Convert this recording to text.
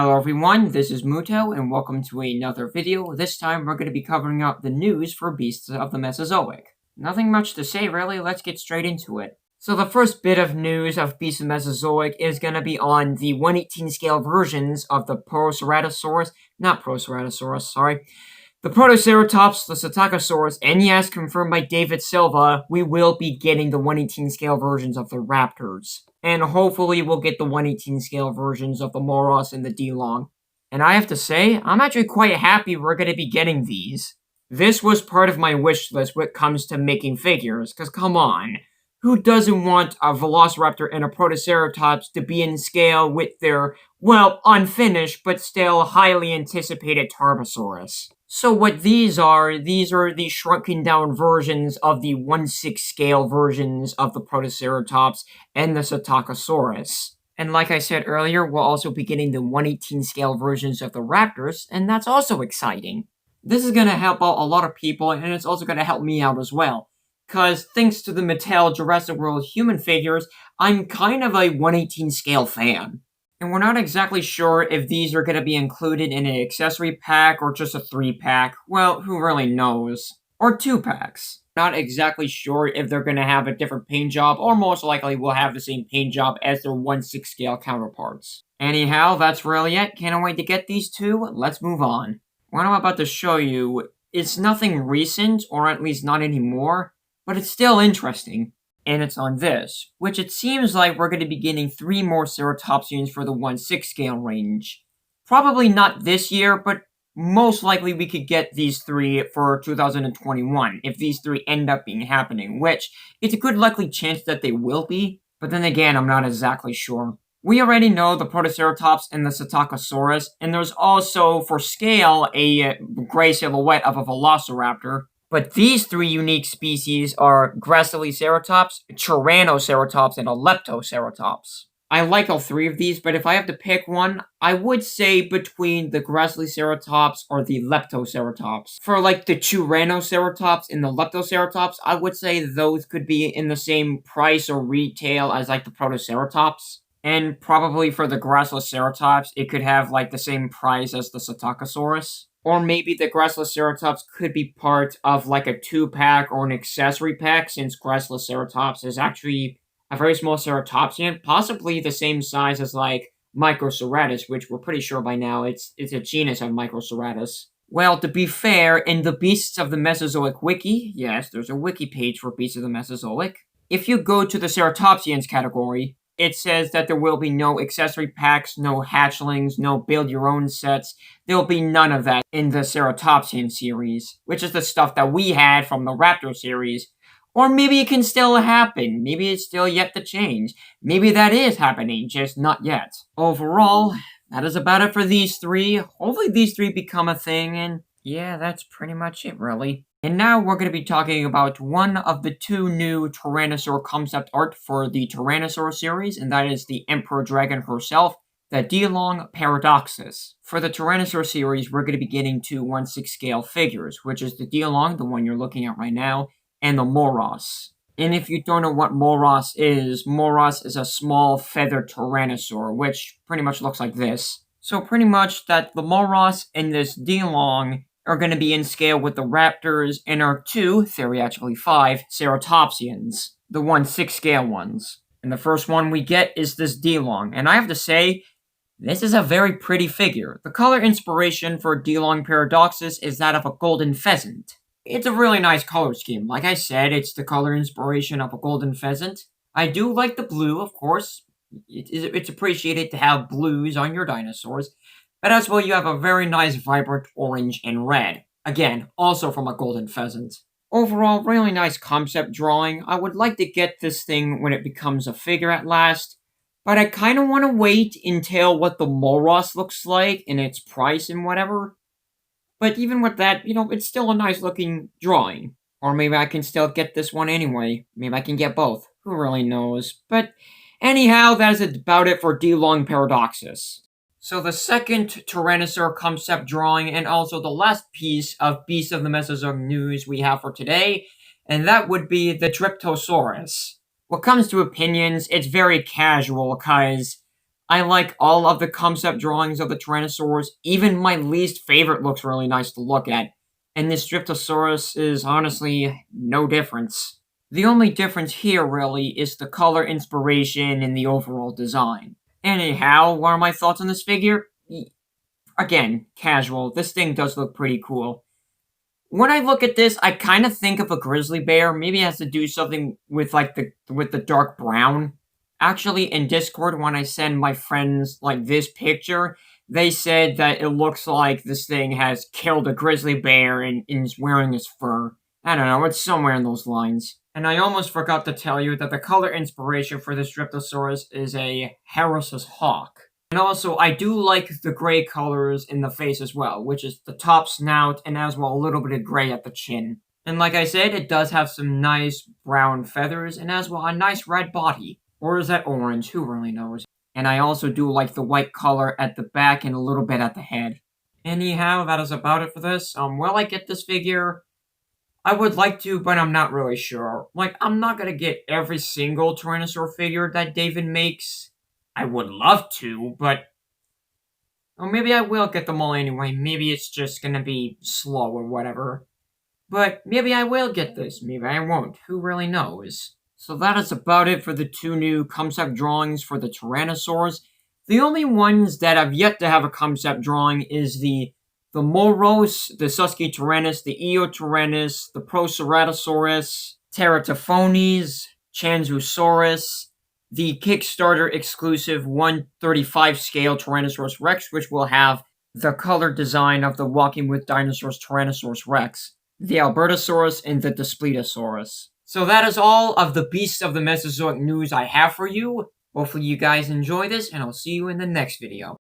Hello everyone, this is Muto, and welcome to another video. This time we're going to be covering up the news for Beasts of the Mesozoic. Nothing much to say really, let's get straight into it. So the first bit of news of Beasts of the Mesozoic is going to be on the 1/18 scale versions of the Proceratosaurus, the Protoceratops, the Psittacosaurus, and yes, confirmed by David Silva, we will be getting the 1/18 scale versions of the Raptors. And hopefully we'll get the 1/18 scale versions of the Moros and the D-Long. And I have to say, I'm actually quite happy we're going to be getting these. This was part of my wish list when it comes to making figures, because come on, who doesn't want a Velociraptor and a Protoceratops to be in scale with their, well, unfinished, but still highly anticipated Tarbosaurus? So what these are the shrunken down versions of the 1/6 scale versions of the Protoceratops and the Psittacosaurus. And like I said earlier, we'll also be getting the 1/18 scale versions of the Raptors, and that's also exciting. This is going to help out a lot of people, and it's also going to help me out as well. Because thanks to the Mattel Jurassic World human figures, I'm kind of a 1/18 scale fan. And we're not exactly sure if these are going to be included in an accessory pack or just a 3-pack. Well, who really knows? Or 2 packs. Not exactly sure if they're going to have a different paint job, or most likely will have the same paint job as their 1/6 scale counterparts. Anyhow, that's really it. Can't wait to get these two. Let's move on. What I'm about to show you is nothing recent, or at least not anymore, but it's still interesting. And it's on this, which it seems like we're going to be getting 3 more Ceratopsians for the 1/6 scale range. Probably not this year, but most likely we could get these 3 for 2021, if these 3 end up being happening, which it's a good likely chance that they will be, but then again, I'm not exactly sure. We already know the Protoceratops and the Psittacosaurus, and there's also, for scale, a gray silhouette of a Velociraptor. But these 3 unique species are Graciliceratops, Tyrannoceratops, and a Leptoceratops. I like all 3 of these, but if I have to pick one, I would say between the Graciliceratops or the Leptoceratops. For like the Tyrannoceratops and the Leptoceratops, I would say those could be in the same price or retail as like the Protoceratops. And probably for the Graciliceratops, it could have like the same price as the Psittacosaurus. Or maybe the Graciliceratops could be part of like a 2-pack or an accessory pack, since Graciliceratops is actually a very small ceratopsian, possibly the same size as like Microceratus, which we're pretty sure by now it's a genus of Microceratus. Well, to be fair, in the Beasts of the Mesozoic wiki, yes, there's a wiki page for Beasts of the Mesozoic, if you go to the Ceratopsians category, it says that there will be no accessory packs, no hatchlings, no build-your-own sets. There'll be none of that in the Ceratopsian series, which is the stuff that we had from the Raptor series. Or maybe it can still happen. Maybe it's still yet to change. Maybe that is happening, just not yet. Overall, that is about it for these 3. Hopefully these 3 become a thing, and yeah, that's pretty much it, really. And now we're going to be talking about one of the 2 new Tyrannosaur concept art for the Tyrannosaur series, and that is the Emperor Dragon herself, the D-Long Paradoxus. For the Tyrannosaur series, we're going to be getting 2 1/6 scale figures, which is the D-Long, the one you're looking at right now, and the Moros. And if you don't know what Moros is a small feathered Tyrannosaur, which pretty much looks like this. So pretty much that the Moros and this D-Long are going to be in scale with the Raptors and our 2, theoretically 5, Ceratopsians, the 1/6 scale ones. And the first one we get is this D-Long, and I have to say, this is a very pretty figure. The color inspiration for D-Long Paradoxus is that of a golden pheasant. It's a really nice color scheme. Like I said, it's the color inspiration of a golden pheasant. I do like the blue, of course. It's appreciated to have blues on your dinosaurs. But as well, you have a very nice vibrant orange and red. Again, also from a golden pheasant. Overall, really nice concept drawing. I would like to get this thing when it becomes a figure at last. But I kind of want to wait until what the Moros looks like and its price and whatever. But even with that, it's still a nice looking drawing. Or maybe I can still get this one anyway. Maybe I can get both. Who really knows? But anyhow, that is about it for D-Long Paradoxus. So the second Tyrannosaur concept drawing, and also the last piece of Beasts of the Mesozoic news we have for today, and that would be the Dryptosaurus. When it comes to opinions, it's very casual, because I like all of the concept drawings of the Tyrannosaurs. Even my least favorite looks really nice to look at. And this Streptosaurus is honestly no difference. The only difference here, really, is the color inspiration and the overall design. Anyhow, what are my thoughts on this figure? Again, casual. This thing does look pretty cool. When I look at this, I kind of think of a grizzly bear. Maybe it has to do something with like the dark brown. Actually, in Discord, when I send my friends like this picture, they said that it looks like this thing has killed a grizzly bear and is wearing its fur. I don't know, it's somewhere in those lines. And I almost forgot to tell you that the color inspiration for this Streptosaurus is a Harris's hawk. And also, I do like the gray colors in the face as well, which is the top snout and as well a little bit of gray at the chin. And like I said, it does have some nice brown feathers and as well a nice red body. Or is that orange? Who really knows? And I also do like the white color at the back and a little bit at the head. Anyhow, that is about it for this. Will I get this figure? I would like to, but I'm not really sure. Like, I'm not gonna get every single Tyrannosaur figure that David makes. I would love to, but... Or maybe I will get them all anyway. Maybe it's just gonna be slow or whatever. But maybe I will get this. Maybe I won't. Who really knows? So that is about it for the two new concept drawings for the Tyrannosaurs. The only ones that have yet to have a concept drawing is the Moros, the Susquityrannus, the Eotyrannus, the Proceratosaurus, Teratophones, Chanzusaurus, the Kickstarter exclusive 135 scale Tyrannosaurus Rex, which will have the color design of the Walking with Dinosaurs Tyrannosaurus Rex, the Albertosaurus, and the Daspletosaurus. So that is all of the Beasts of the Mesozoic news I have for you. Hopefully you guys enjoy this, and I'll see you in the next video.